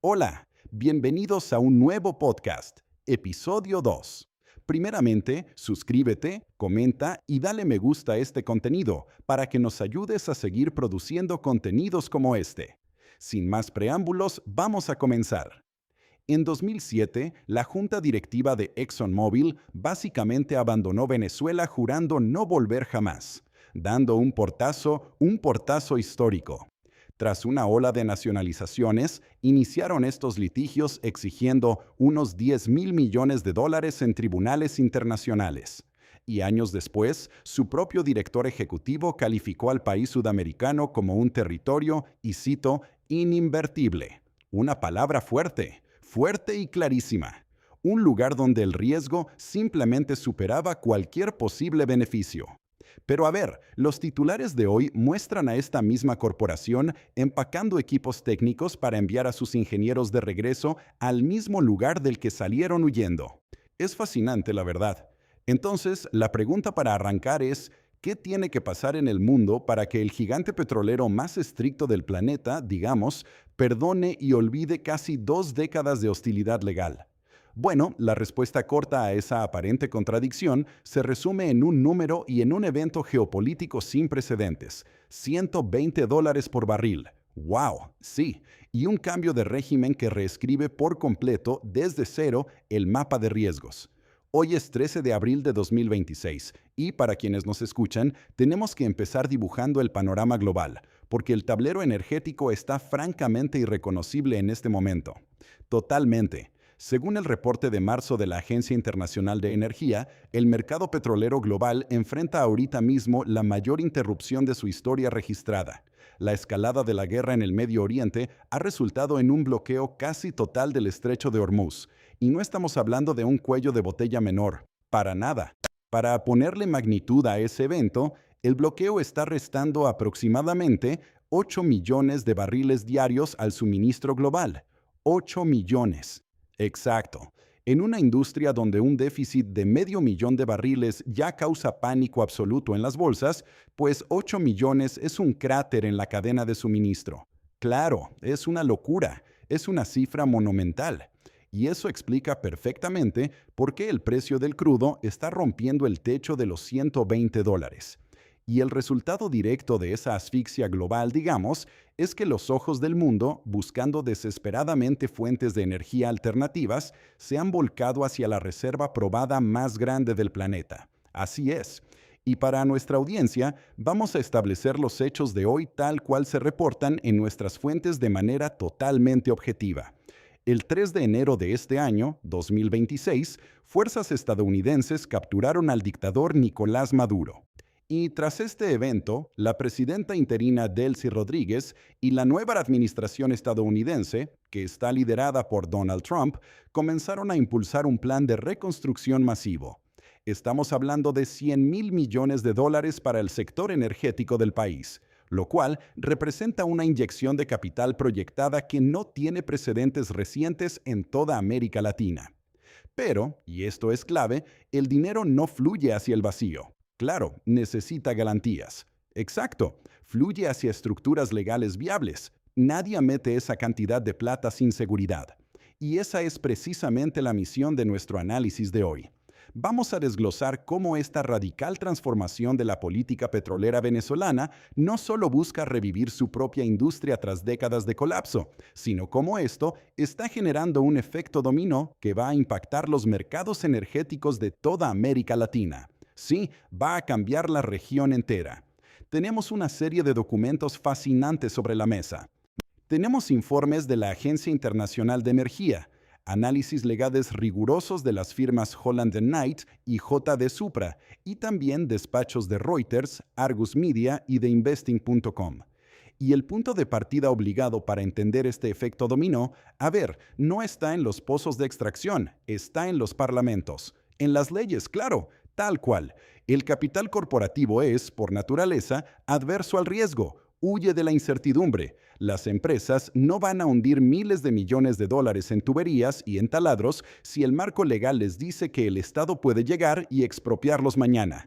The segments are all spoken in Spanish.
Hola, bienvenidos a un nuevo podcast, episodio 2. Primeramente, suscríbete, comenta y dale me gusta a este contenido para que nos ayudes a seguir produciendo contenidos como este. Sin más preámbulos, vamos a comenzar. En 2007, la junta directiva de ExxonMobil básicamente abandonó Venezuela jurando no volver jamás, dando un portazo histórico. Tras una ola de nacionalizaciones, iniciaron estos litigios exigiendo unos 10.000 millones de dólares en tribunales internacionales. Y años después, su propio director ejecutivo calificó al país sudamericano como un territorio, y cito, ininvertible. Una palabra fuerte, fuerte y clarísima. Un lugar donde el riesgo simplemente superaba cualquier posible beneficio. Pero a ver, los titulares de hoy muestran a esta misma corporación empacando equipos técnicos para enviar a sus ingenieros de regreso al mismo lugar del que salieron huyendo. Es fascinante, la verdad. Entonces, la pregunta para arrancar es, ¿qué tiene que pasar en el mundo para que el gigante petrolero más estricto del planeta, digamos, perdone y olvide casi 2 décadas de hostilidad legal? Bueno, la respuesta corta a esa aparente contradicción se resume en un número y en un evento geopolítico sin precedentes: $120 por barril. ¡Wow! Sí, y un cambio de régimen que reescribe por completo desde cero el mapa de riesgos. Hoy es 13 de abril de 2026 y para quienes nos escuchan, tenemos que empezar dibujando el panorama global, porque el tablero energético está francamente irreconocible en este momento. Totalmente. Según el reporte de marzo de la Agencia Internacional de Energía, el mercado petrolero global enfrenta ahorita mismo la mayor interrupción de su historia registrada. La escalada de la guerra en el Medio Oriente ha resultado en un bloqueo casi total del estrecho de Hormuz, y no estamos hablando de un cuello de botella menor, para nada. Para ponerle magnitud a ese evento, el bloqueo está restando aproximadamente 8 millones de barriles diarios al suministro global. 8 millones. Exacto. En una industria donde un déficit de 500.000 de barriles ya causa pánico absoluto en las bolsas, pues 8 millones es un cráter en la cadena de suministro. Claro, es una locura, es una cifra monumental. Y eso explica perfectamente por qué el precio del crudo está rompiendo el techo de los $120. Y el resultado directo de esa asfixia global, digamos, es que los ojos del mundo, buscando desesperadamente fuentes de energía alternativas, se han volcado hacia la reserva probada más grande del planeta. Así es. Y para nuestra audiencia, vamos a establecer los hechos de hoy tal cual se reportan en nuestras fuentes de manera totalmente objetiva. El 3 de enero de este año, 2026, fuerzas estadounidenses capturaron al dictador Nicolás Maduro. Y tras este evento, la presidenta interina Delcy Rodríguez y la nueva administración estadounidense, que está liderada por Donald Trump, comenzaron a impulsar un plan de reconstrucción masivo. Estamos hablando de $100.000 millones para el sector energético del país, lo cual representa una inyección de capital proyectada que no tiene precedentes recientes en toda América Latina. Pero, y esto es clave, el dinero no fluye hacia el vacío. Claro, necesita garantías. Exacto, fluye hacia estructuras legales viables. Nadie mete esa cantidad de plata sin seguridad. Y esa es precisamente la misión de nuestro análisis de hoy. Vamos a desglosar cómo esta radical transformación de la política petrolera venezolana no solo busca revivir su propia industria tras décadas de colapso, sino cómo esto está generando un efecto dominó que va a impactar los mercados energéticos de toda América Latina. Sí, va a cambiar la región entera. Tenemos una serie de documentos fascinantes sobre la mesa. Tenemos informes de la Agencia Internacional de Energía, análisis legales rigurosos de las firmas Holland Knight y JD Supra, y también despachos de Reuters, Argus Media y de Investing.com. Y el punto de partida obligado para entender este efecto dominó, a ver, no está en los pozos de extracción, está en los parlamentos. En las leyes, claro, tal cual. El capital corporativo es, por naturaleza, adverso al riesgo, huye de la incertidumbre. Las empresas no van a hundir miles de millones de dólares en tuberías y en taladros si el marco legal les dice que el Estado puede llegar y expropiarlos mañana.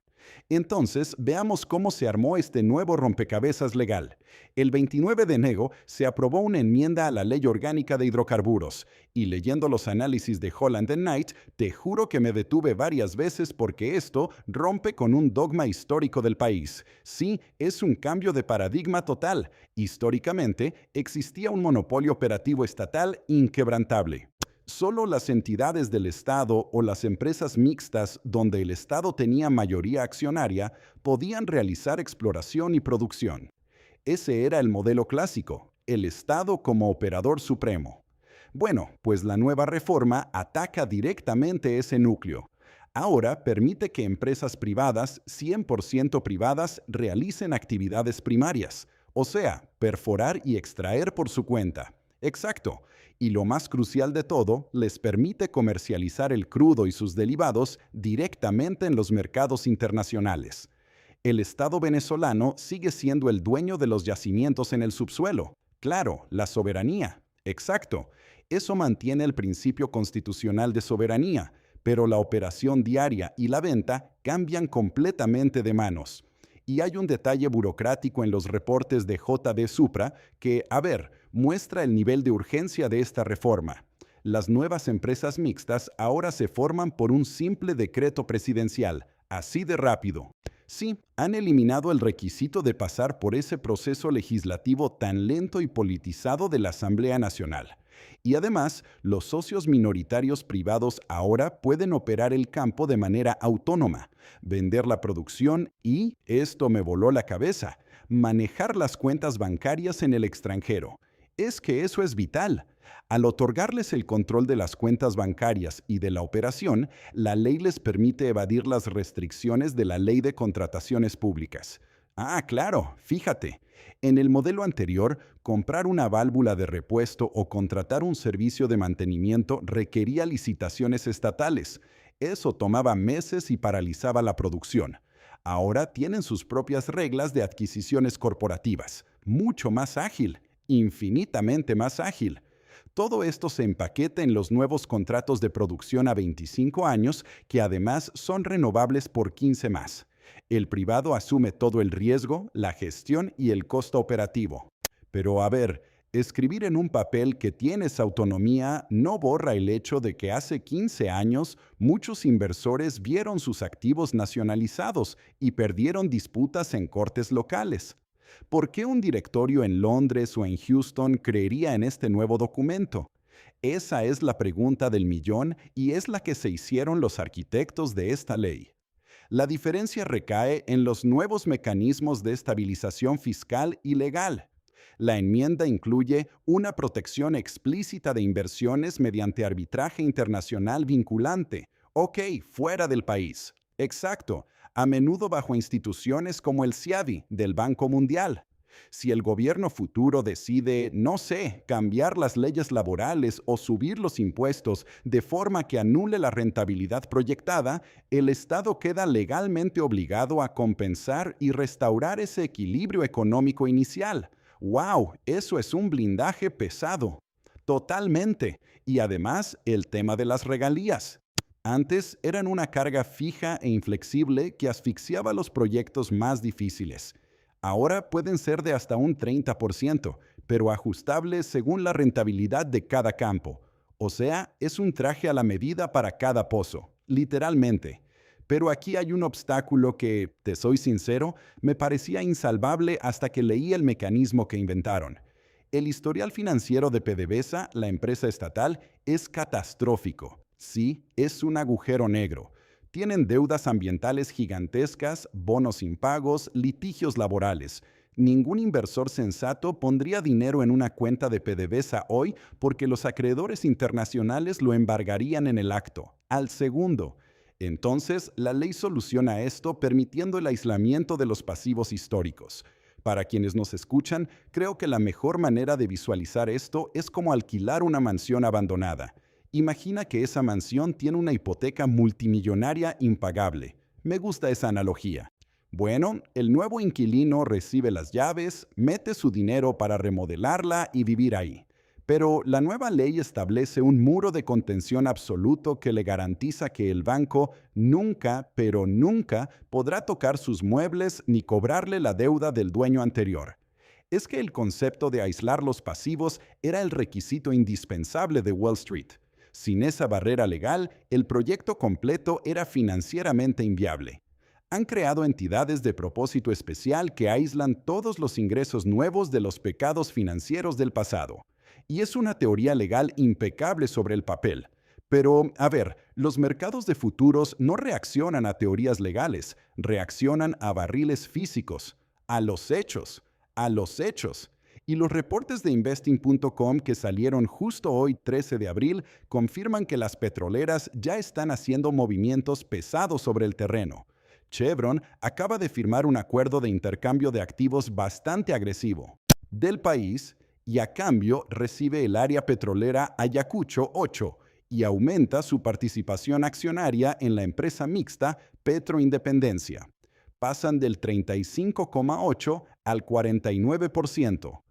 Entonces, veamos cómo se armó este nuevo rompecabezas legal. El 29 de enero se aprobó una enmienda a la Ley Orgánica de Hidrocarburos, y leyendo los análisis de Holland and Knight, te juro que me detuve varias veces porque esto rompe con un dogma histórico del país. Sí, es un cambio de paradigma total. Históricamente, existía un monopolio operativo estatal inquebrantable. Solo las entidades del Estado o las empresas mixtas donde el Estado tenía mayoría accionaria podían realizar exploración y producción. Ese era el modelo clásico, el Estado como operador supremo. Bueno, pues la nueva reforma ataca directamente ese núcleo. Ahora permite que empresas privadas, 100% privadas, realicen actividades primarias, o sea, perforar y extraer por su cuenta. Exacto. Y lo más crucial de todo, les permite comercializar el crudo y sus derivados directamente en los mercados internacionales. El Estado venezolano sigue siendo el dueño de los yacimientos en el subsuelo. Claro, la soberanía. Exacto. Eso mantiene el principio constitucional de soberanía, pero la operación diaria y la venta cambian completamente de manos. Y hay un detalle burocrático en los reportes de JD Supra que, a ver, muestra el nivel de urgencia de esta reforma. Las nuevas empresas mixtas ahora se forman por un simple decreto presidencial, así de rápido. Sí, han eliminado el requisito de pasar por ese proceso legislativo tan lento y politizado de la Asamblea Nacional. Y además, los socios minoritarios privados ahora pueden operar el campo de manera autónoma, vender la producción y, esto me voló la cabeza, manejar las cuentas bancarias en el extranjero. Es que eso es vital. Al otorgarles el control de las cuentas bancarias y de la operación, la ley les permite evadir las restricciones de la Ley de Contrataciones Públicas. Ah, claro, fíjate. En el modelo anterior, comprar una válvula de repuesto o contratar un servicio de mantenimiento requería licitaciones estatales. Eso tomaba meses y paralizaba la producción. Ahora tienen sus propias reglas de adquisiciones corporativas. Mucho más ágil, infinitamente más ágil. Todo esto se empaqueta en los nuevos contratos de producción a 25 años que además son renovables por 15 más. El privado asume todo el riesgo, la gestión y el costo operativo. Pero a ver, escribir en un papel que tienes autonomía no borra el hecho de que hace 15 años muchos inversores vieron sus activos nacionalizados y perdieron disputas en cortes locales. ¿Por qué un directorio en Londres o en Houston creería en este nuevo documento? Esa es la pregunta del millón y es la que se hicieron los arquitectos de esta ley. La diferencia recae en los nuevos mecanismos de estabilización fiscal y legal. La enmienda incluye una protección explícita de inversiones mediante arbitraje internacional vinculante. Ok, fuera del país. Exacto, a menudo bajo instituciones como el CIADI del Banco Mundial. Si el gobierno futuro decide, no sé, cambiar las leyes laborales o subir los impuestos de forma que anule la rentabilidad proyectada, el Estado queda legalmente obligado a compensar y restaurar ese equilibrio económico inicial. ¡Wow! Eso es un blindaje pesado. Totalmente. Y además, el tema de las regalías. Antes eran una carga fija e inflexible que asfixiaba los proyectos más difíciles. Ahora pueden ser de hasta un 30%, pero ajustables según la rentabilidad de cada campo. O sea, es un traje a la medida para cada pozo, literalmente. Pero aquí hay un obstáculo que, te soy sincero, me parecía insalvable hasta que leí el mecanismo que inventaron. El historial financiero de PDVSA, la empresa estatal, es catastrófico. Sí, es un agujero negro. Tienen deudas ambientales gigantescas, bonos impagos, litigios laborales. Ningún inversor sensato pondría dinero en una cuenta de PDVSA hoy porque los acreedores internacionales lo embargarían en el acto, al segundo. Entonces, la ley soluciona esto permitiendo el aislamiento de los pasivos históricos. Para quienes nos escuchan, creo que la mejor manera de visualizar esto es como alquilar una mansión abandonada. Imagina que esa mansión tiene una hipoteca multimillonaria impagable. Me gusta esa analogía. Bueno, el nuevo inquilino recibe las llaves, mete su dinero para remodelarla y vivir ahí. Pero la nueva ley establece un muro de contención absoluto que le garantiza que el banco nunca, pero nunca podrá tocar sus muebles ni cobrarle la deuda del dueño anterior. Es que el concepto de aislar los pasivos era el requisito indispensable de Wall Street. Sin esa barrera legal, el proyecto completo era financieramente inviable. Han creado entidades de propósito especial que aíslan todos los ingresos nuevos de los pecados financieros del pasado. Y es una teoría legal impecable sobre el papel. Pero, a ver, los mercados de futuros no reaccionan a teorías legales, reaccionan a barriles físicos, a los hechos, a los hechos. Y los reportes de investing.com que salieron justo hoy, 13 de abril, confirman que las petroleras ya están haciendo movimientos pesados sobre el terreno. Chevron acaba de firmar un acuerdo de intercambio de activos bastante agresivo del país y a cambio recibe el área petrolera Ayacucho 8 y aumenta su participación accionaria en la empresa mixta Petroindependencia. Pasan del 35,8 al 49%.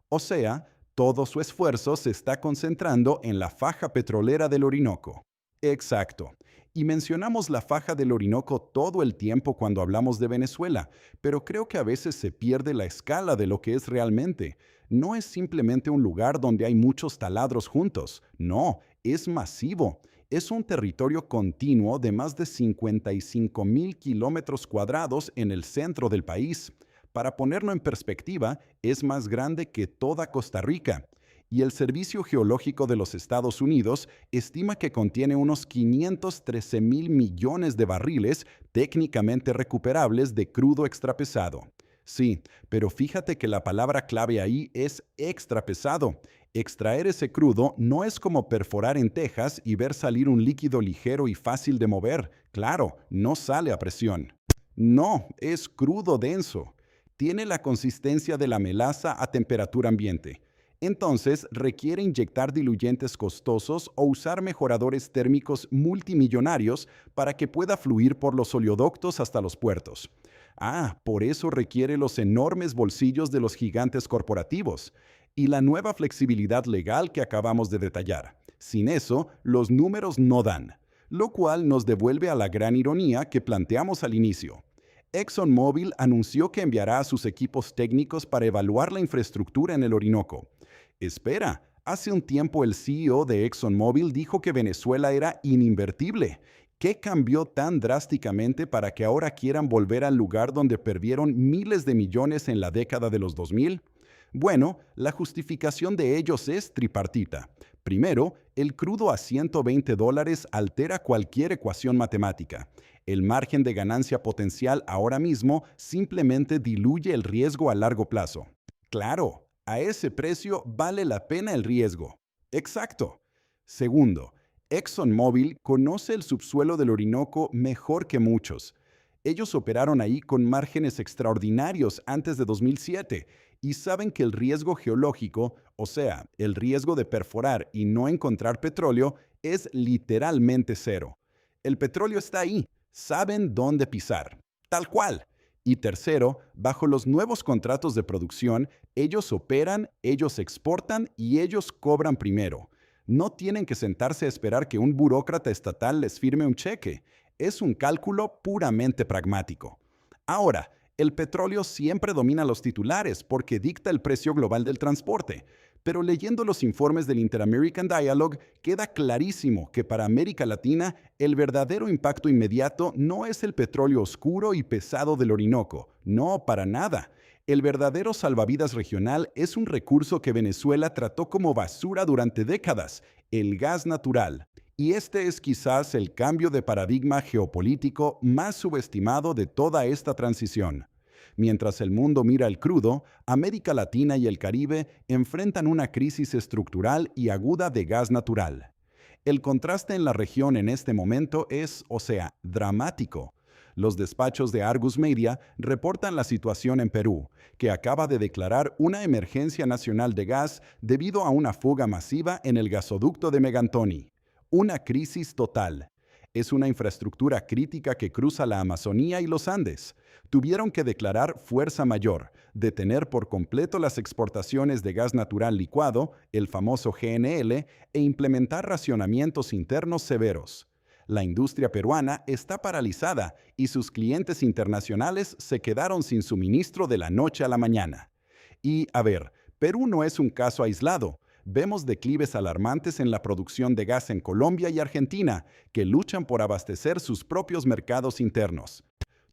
O sea, todo su esfuerzo se está concentrando en la faja petrolera del Orinoco. Exacto. Y mencionamos la faja del Orinoco todo el tiempo cuando hablamos de Venezuela, pero creo que a veces se pierde la escala de lo que es realmente. No es simplemente un lugar donde hay muchos taladros juntos. No, es masivo. Es un territorio continuo de más de 55,000 kilómetros cuadrados en el centro del país. Para ponerlo en perspectiva, es más grande que toda Costa Rica. Y el Servicio Geológico de los Estados Unidos estima que contiene unos 513,000 millones de barriles técnicamente recuperables de crudo extrapesado. Sí, pero fíjate que la palabra clave ahí es extrapesado. Extraer ese crudo no es como perforar en Texas y ver salir un líquido ligero y fácil de mover. Claro, no sale a presión. No, es crudo denso. Tiene la consistencia de la melaza a temperatura ambiente. Entonces, requiere inyectar diluyentes costosos o usar mejoradores térmicos multimillonarios para que pueda fluir por los oleoductos hasta los puertos. Por eso requiere los enormes bolsillos de los gigantes corporativos y la nueva flexibilidad legal que acabamos de detallar. Sin eso, los números no dan, lo cual nos devuelve a la gran ironía que planteamos al inicio. ExxonMobil anunció que enviará a sus equipos técnicos para evaluar la infraestructura en el Orinoco. Espera, hace un tiempo el CEO de ExxonMobil dijo que Venezuela era ininvertible. ¿Qué cambió tan drásticamente para que ahora quieran volver al lugar donde perdieron miles de millones en la década de los 2000? Bueno, la justificación de ellos es tripartita. Primero, el crudo a $120 altera cualquier ecuación matemática. El margen de ganancia potencial ahora mismo simplemente diluye el riesgo a largo plazo. Claro, a ese precio vale la pena el riesgo. Exacto. Segundo, ExxonMobil conoce el subsuelo del Orinoco mejor que muchos. Ellos operaron ahí con márgenes extraordinarios antes de 2007 y saben que el riesgo geológico, o sea, el riesgo de perforar y no encontrar petróleo, es literalmente cero. El petróleo está ahí, saben dónde pisar. Tal cual. Y tercero, bajo los nuevos contratos de producción, ellos operan, ellos exportan y ellos cobran primero. No tienen que sentarse a esperar que un burócrata estatal les firme un cheque. Es un cálculo puramente pragmático. Ahora, el petróleo siempre domina los titulares porque dicta el precio global del transporte. Pero leyendo los informes del Inter-American Dialogue, queda clarísimo que para América Latina el verdadero impacto inmediato no es el petróleo oscuro y pesado del Orinoco. No, para nada. El verdadero salvavidas regional es un recurso que Venezuela trató como basura durante décadas, el gas natural. Y este es quizás el cambio de paradigma geopolítico más subestimado de toda esta transición. Mientras el mundo mira el crudo, América Latina y el Caribe enfrentan una crisis estructural y aguda de gas natural. El contraste en la región en este momento es, dramático. Los despachos de Argus Media reportan la situación en Perú, que acaba de declarar una emergencia nacional de gas debido a una fuga masiva en el gasoducto de Megantoni. Una crisis total. Es una infraestructura crítica que cruza la Amazonía y los Andes. Tuvieron que declarar fuerza mayor, detener por completo las exportaciones de gas natural licuado, el famoso GNL, e implementar racionamientos internos severos. La industria peruana está paralizada y sus clientes internacionales se quedaron sin suministro de la noche a la mañana. Y, a ver, Perú no es un caso aislado. Vemos declives alarmantes en la producción de gas en Colombia y Argentina, que luchan por abastecer sus propios mercados internos,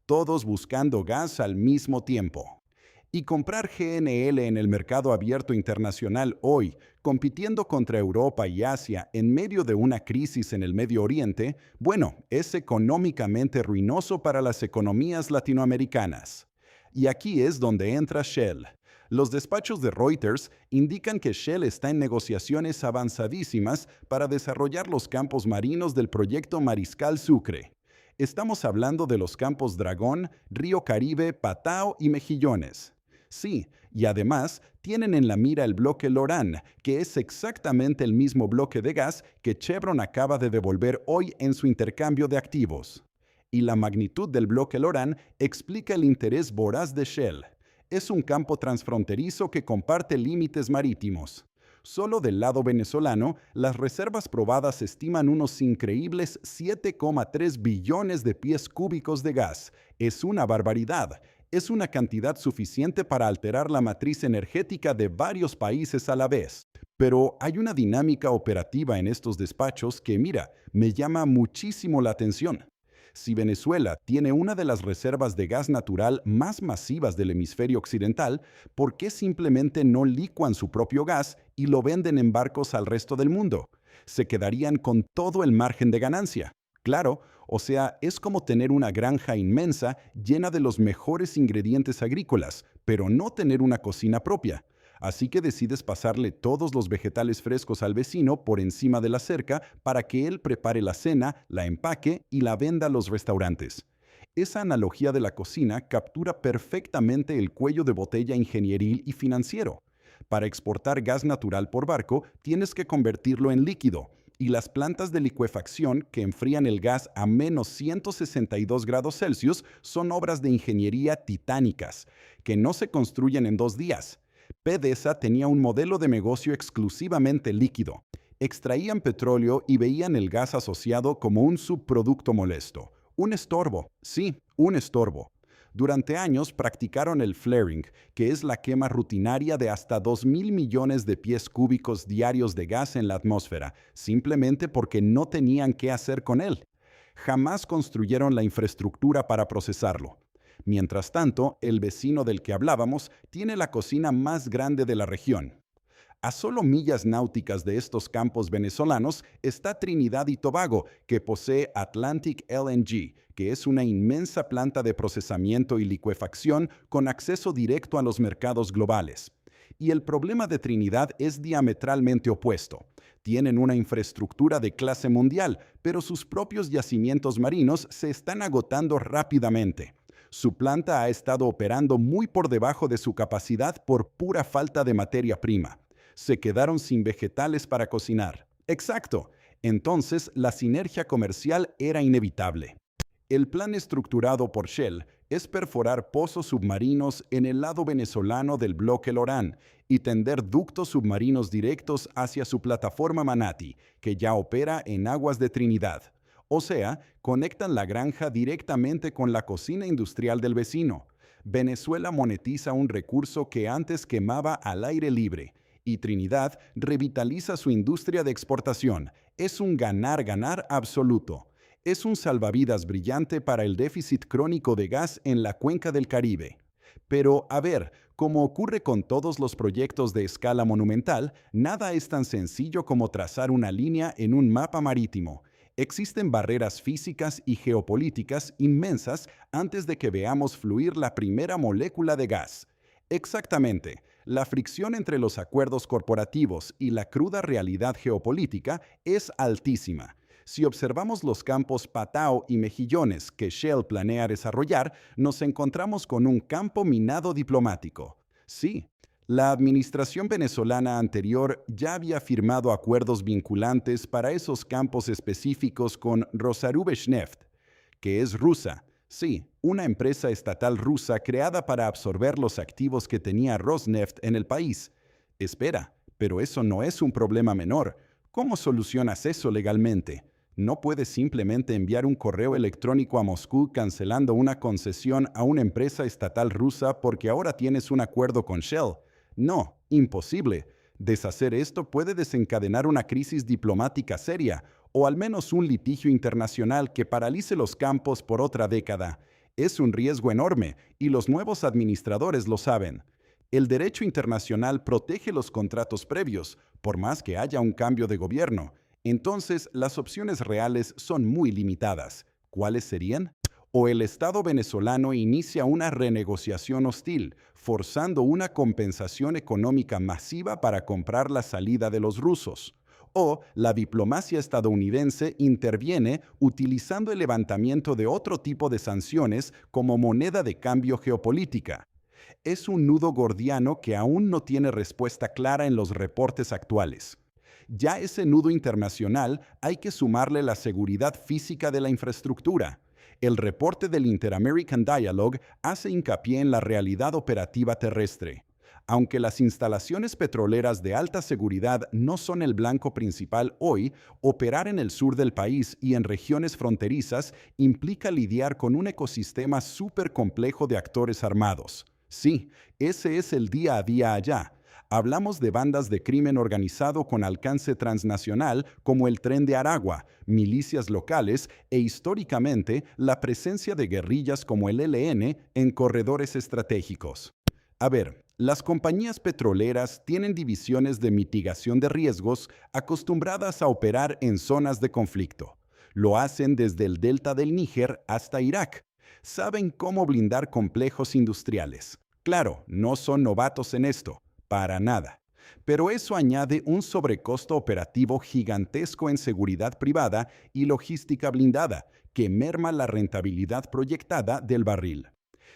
todos buscando gas al mismo tiempo. Y comprar GNL en el mercado abierto internacional hoy, compitiendo contra Europa y Asia en medio de una crisis en el Medio Oriente, bueno, es económicamente ruinoso para las economías latinoamericanas. Y aquí es donde entra Shell. Los despachos de Reuters indican que Shell está en negociaciones avanzadísimas para desarrollar los campos marinos del proyecto Mariscal Sucre. Estamos hablando de los campos Dragón, Río Caribe, Patao y Mejillones. Sí, y además tienen en la mira el bloque Lorán, que es exactamente el mismo bloque de gas que Chevron acaba de devolver hoy en su intercambio de activos. Y la magnitud del bloque Lorán explica el interés voraz de Shell. Es un campo transfronterizo que comparte límites marítimos. Solo del lado venezolano, las reservas probadas estiman unos increíbles 7,3 billones de pies cúbicos de gas. Es una barbaridad. Es una cantidad suficiente para alterar la matriz energética de varios países a la vez. Pero hay una dinámica operativa en estos despachos que, mira, me llama muchísimo la atención. Si Venezuela tiene una de las reservas de gas natural más masivas del hemisferio occidental, ¿por qué simplemente no licuan su propio gas y lo venden en barcos al resto del mundo? Se quedarían con todo el margen de ganancia. Claro, o sea, es como tener una granja inmensa llena de los mejores ingredientes agrícolas, pero no tener una cocina propia. Así que decides pasarle todos los vegetales frescos al vecino por encima de la cerca para que él prepare la cena, la empaque y la venda a los restaurantes. Esa analogía de la cocina captura perfectamente el cuello de botella ingenieril y financiero. Para exportar gas natural por barco, tienes que convertirlo en líquido, y las plantas de licuefacción que enfrían el gas a menos 162 grados Celsius son obras de ingeniería titánicas, que no se construyen en 2 días. PDVSA tenía un modelo de negocio exclusivamente líquido. Extraían petróleo y veían el gas asociado como un subproducto molesto. Un estorbo, sí, un estorbo. Durante años practicaron el flaring, que es la quema rutinaria de hasta 2.000 millones de pies cúbicos diarios de gas en la atmósfera, simplemente porque no tenían qué hacer con él. Jamás construyeron la infraestructura para procesarlo. Mientras tanto, el vecino del que hablábamos tiene la cocina más grande de la región. A solo millas náuticas de estos campos venezolanos está Trinidad y Tobago, que posee Atlantic LNG, que es una inmensa planta de procesamiento y licuefacción con acceso directo a los mercados globales. Y el problema de Trinidad es diametralmente opuesto. Tienen una infraestructura de clase mundial, pero sus propios yacimientos marinos se están agotando rápidamente. Su planta ha estado operando muy por debajo de su capacidad por pura falta de materia prima. Se quedaron sin vegetales para cocinar. Exacto. Entonces, la sinergia comercial era inevitable. El plan estructurado por Shell es perforar pozos submarinos en el lado venezolano del bloque Lorán y tender ductos submarinos directos hacia su plataforma Manati, que ya opera en aguas de Trinidad. O sea, conectan la granja directamente con la cocina industrial del vecino. Venezuela monetiza un recurso que antes quemaba al aire libre, y Trinidad revitaliza su industria de exportación. Es un ganar-ganar absoluto. Es un salvavidas brillante para el déficit crónico de gas en la cuenca del Caribe. Pero, a ver, como ocurre con todos los proyectos de escala monumental, nada es tan sencillo como trazar una línea en un mapa marítimo. Existen barreras físicas y geopolíticas inmensas antes de que veamos fluir la primera molécula de gas. Exactamente, la fricción entre los acuerdos corporativos y la cruda realidad geopolítica es altísima. Si observamos los campos Patao y Mejillones que Shell planea desarrollar, nos encontramos con un campo minado diplomático. Sí, La administración venezolana anterior ya había firmado acuerdos vinculantes para esos campos específicos con Rosarubezhneft, que es rusa. Sí, una empresa estatal rusa creada para absorber los activos que tenía Rosneft en el país. Espera, pero eso no es un problema menor. ¿Cómo solucionas eso legalmente? No puedes simplemente enviar un correo electrónico a Moscú cancelando una concesión a una empresa estatal rusa porque ahora tienes un acuerdo con Shell. No, imposible. Deshacer esto puede desencadenar una crisis diplomática seria, o al menos un litigio internacional que paralice los campos por otra década. Es un riesgo enorme, y los nuevos administradores lo saben. El derecho internacional protege los contratos previos, por más que haya un cambio de gobierno. Entonces, las opciones reales son muy limitadas. ¿Cuáles serían? O el Estado venezolano inicia una renegociación hostil, forzando una compensación económica masiva para comprar la salida de los rusos. O la diplomacia estadounidense interviene utilizando el levantamiento de otro tipo de sanciones como moneda de cambio geopolítica. Es un nudo gordiano que aún no tiene respuesta clara en los reportes actuales. Ya a ese nudo internacional hay que sumarle la seguridad física de la infraestructura. El reporte del Inter-American Dialogue hace hincapié en la realidad operativa terrestre. Aunque las instalaciones petroleras de alta seguridad no son el blanco principal hoy, operar en el sur del país y en regiones fronterizas implica lidiar con un ecosistema súper complejo de actores armados. Sí, ese es el día a día allá. Hablamos de bandas de crimen organizado con alcance transnacional como el Tren de Aragua, milicias locales e históricamente la presencia de guerrillas como el ELN en corredores estratégicos. A ver, las compañías petroleras tienen divisiones de mitigación de riesgos acostumbradas a operar en zonas de conflicto. Lo hacen desde el delta del Níger hasta Irak. Saben cómo blindar complejos industriales. Claro, no son novatos en esto, para nada. Pero eso añade un sobrecosto operativo gigantesco en seguridad privada y logística blindada, que merma la rentabilidad proyectada del barril.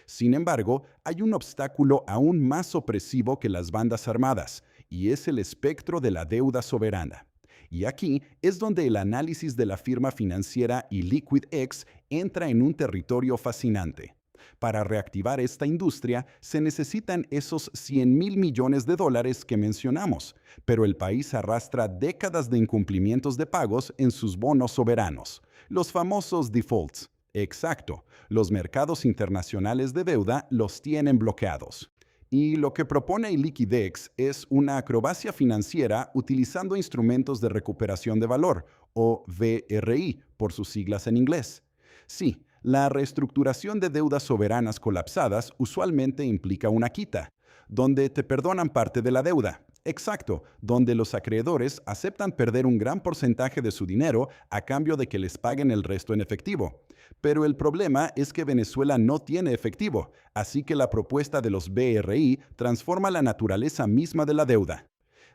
Sin embargo, hay un obstáculo aún más opresivo que las bandas armadas, y es el espectro de la deuda soberana. Y aquí es donde el análisis de la firma financiera LiquidX entra en un territorio fascinante. Para reactivar esta industria se necesitan esos $100,000 millones que mencionamos, pero el país arrastra décadas de incumplimientos de pagos en sus bonos soberanos, los famosos defaults. Exacto, los mercados internacionales de deuda los tienen bloqueados. Y lo que propone Liquidex es una acrobacia financiera utilizando instrumentos de recuperación de valor, o VRI, por sus siglas en inglés. Sí, la reestructuración de deudas soberanas colapsadas usualmente implica una quita, donde te perdonan parte de la deuda. Exacto, donde los acreedores aceptan perder un gran porcentaje de su dinero a cambio de que les paguen el resto en efectivo. Pero el problema es que Venezuela no tiene efectivo, así que la propuesta de los BRI transforma la naturaleza misma de la deuda.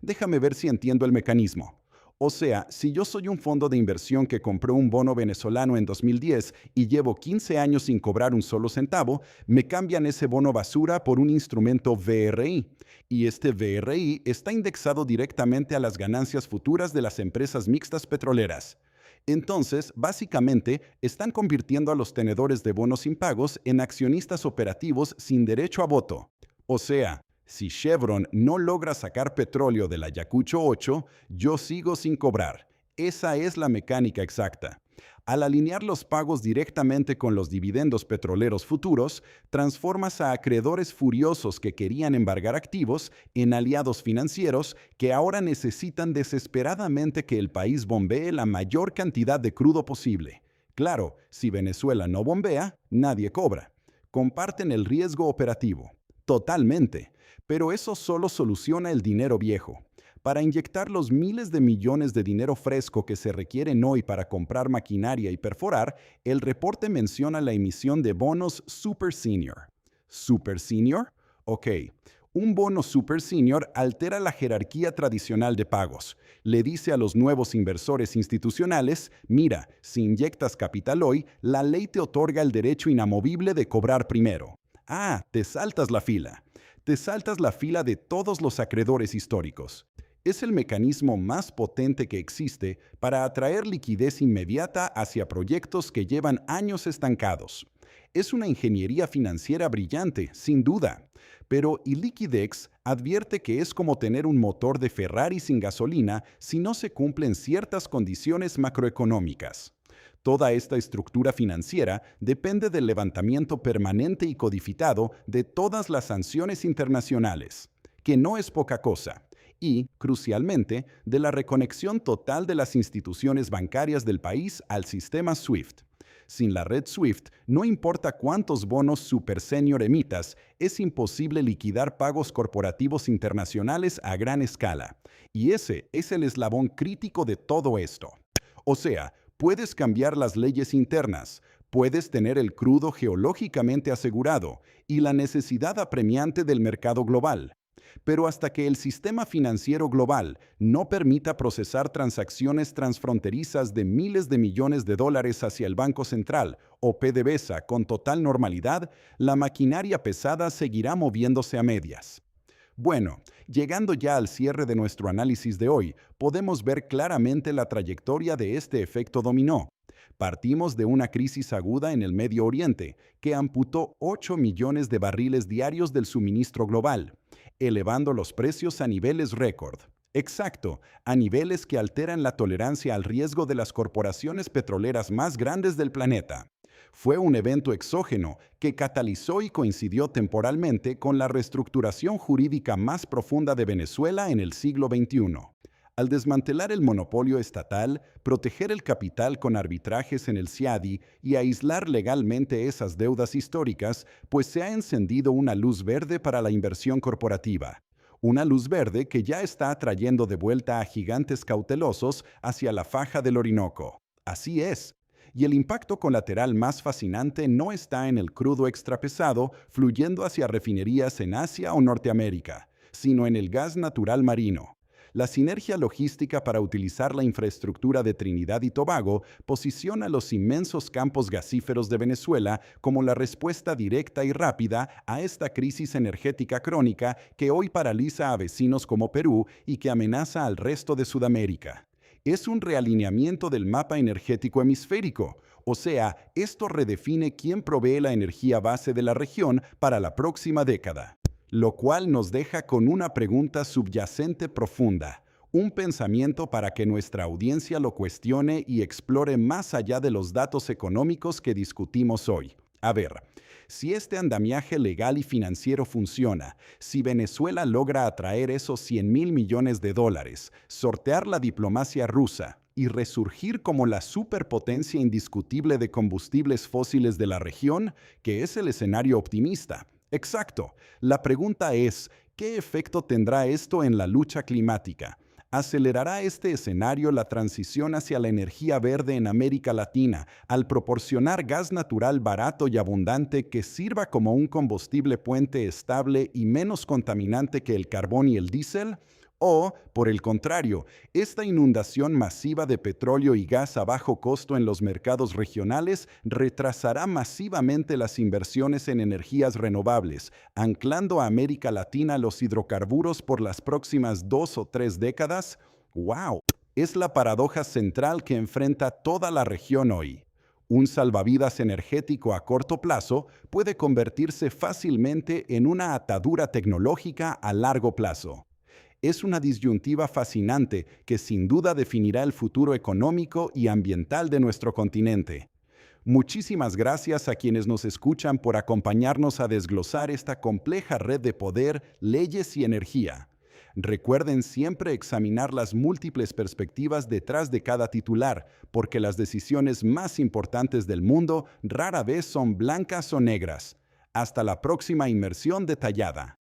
Déjame ver si entiendo el mecanismo. O sea, si yo soy un fondo de inversión que compró un bono venezolano en 2010 y llevo 15 años sin cobrar un solo centavo, me cambian ese bono basura por un instrumento VRI. Y este VRI está indexado directamente a las ganancias futuras de las empresas mixtas petroleras. Entonces, básicamente, están convirtiendo a los tenedores de bonos impagos en accionistas operativos sin derecho a voto. O sea, si Chevron no logra sacar petróleo del Ayacucho 8, yo sigo sin cobrar. Esa es la mecánica exacta. Al alinear los pagos directamente con los dividendos petroleros futuros, transformas a acreedores furiosos que querían embargar activos en aliados financieros que ahora necesitan desesperadamente que el país bombee la mayor cantidad de crudo posible. Claro, si Venezuela no bombea, nadie cobra. Comparten el riesgo operativo. Totalmente. Pero eso solo soluciona el dinero viejo. Para inyectar los miles de millones de dinero fresco que se requieren hoy para comprar maquinaria y perforar, el reporte menciona la emisión de bonos Super Senior. ¿Super Senior? Ok. Un bono Super Senior altera la jerarquía tradicional de pagos. Le dice a los nuevos inversores institucionales, mira, si inyectas capital hoy, la ley te otorga el derecho inamovible de cobrar primero. Ah, te saltas la fila. Te saltas la fila de todos los acreedores históricos. Es el mecanismo más potente que existe para atraer liquidez inmediata hacia proyectos que llevan años estancados. Es una ingeniería financiera brillante, sin duda, pero Illiquidex advierte que es como tener un motor de Ferrari sin gasolina si no se cumplen ciertas condiciones macroeconómicas. Toda esta estructura financiera depende del levantamiento permanente y codificado de todas las sanciones internacionales, que no es poca cosa, y, crucialmente, de la reconexión total de las instituciones bancarias del país al sistema SWIFT. Sin la red SWIFT, no importa cuántos bonos super senior emitas, es imposible liquidar pagos corporativos internacionales a gran escala. Y ese es el eslabón crítico de todo esto. O sea, puedes cambiar las leyes internas, puedes tener el crudo geológicamente asegurado y la necesidad apremiante del mercado global. Pero hasta que el sistema financiero global no permita procesar transacciones transfronterizas de miles de millones de dólares hacia el Banco Central o PDVSA con total normalidad, la maquinaria pesada seguirá moviéndose a medias. Bueno, llegando ya al cierre de nuestro análisis de hoy, podemos ver claramente la trayectoria de este efecto dominó. Partimos de una crisis aguda en el Medio Oriente, que amputó 8 millones de barriles diarios del suministro global, elevando los precios a niveles récord. Exacto, a niveles que alteran la tolerancia al riesgo de las corporaciones petroleras más grandes del planeta. Fue un evento exógeno que catalizó y coincidió temporalmente con la reestructuración jurídica más profunda de Venezuela en el siglo XXI. Al desmantelar el monopolio estatal, proteger el capital con arbitrajes en el CIADI y aislar legalmente esas deudas históricas, pues se ha encendido una luz verde para la inversión corporativa. Una luz verde que ya está atrayendo de vuelta a gigantes cautelosos hacia la faja del Orinoco. Así es. Y el impacto colateral más fascinante no está en el crudo extrapesado fluyendo hacia refinerías en Asia o Norteamérica, sino en el gas natural marino. La sinergia logística para utilizar la infraestructura de Trinidad y Tobago posiciona los inmensos campos gasíferos de Venezuela como la respuesta directa y rápida a esta crisis energética crónica que hoy paraliza a vecinos como Perú y que amenaza al resto de Sudamérica. Es un realineamiento del mapa energético hemisférico, o sea, esto redefine quién provee la energía base de la región para la próxima década. Lo cual nos deja con una pregunta subyacente profunda, un pensamiento para que nuestra audiencia lo cuestione y explore más allá de los datos económicos que discutimos hoy. A ver, si este andamiaje legal y financiero funciona, si Venezuela logra atraer esos 100.000 millones de dólares, sortear la diplomacia rusa y resurgir como la superpotencia indiscutible de combustibles fósiles de la región, que es el escenario optimista. Exacto. La pregunta es, ¿qué efecto tendrá esto en la lucha climática? ¿Acelerará este escenario la transición hacia la energía verde en América Latina al proporcionar gas natural barato y abundante que sirva como un combustible puente estable y menos contaminante que el carbón y el diésel? O, por el contrario, esta inundación masiva de petróleo y gas a bajo costo en los mercados regionales retrasará masivamente las inversiones en energías renovables, anclando a América Latina los hidrocarburos por las próximas 2 o 3 décadas. ¡Wow! Es la paradoja central que enfrenta toda la región hoy. Un salvavidas energético a corto plazo puede convertirse fácilmente en una atadura tecnológica a largo plazo. Es una disyuntiva fascinante que sin duda definirá el futuro económico y ambiental de nuestro continente. Muchísimas gracias a quienes nos escuchan por acompañarnos a desglosar esta compleja red de poder, leyes y energía. Recuerden siempre examinar las múltiples perspectivas detrás de cada titular, porque las decisiones más importantes del mundo rara vez son blancas o negras. Hasta la próxima inmersión detallada.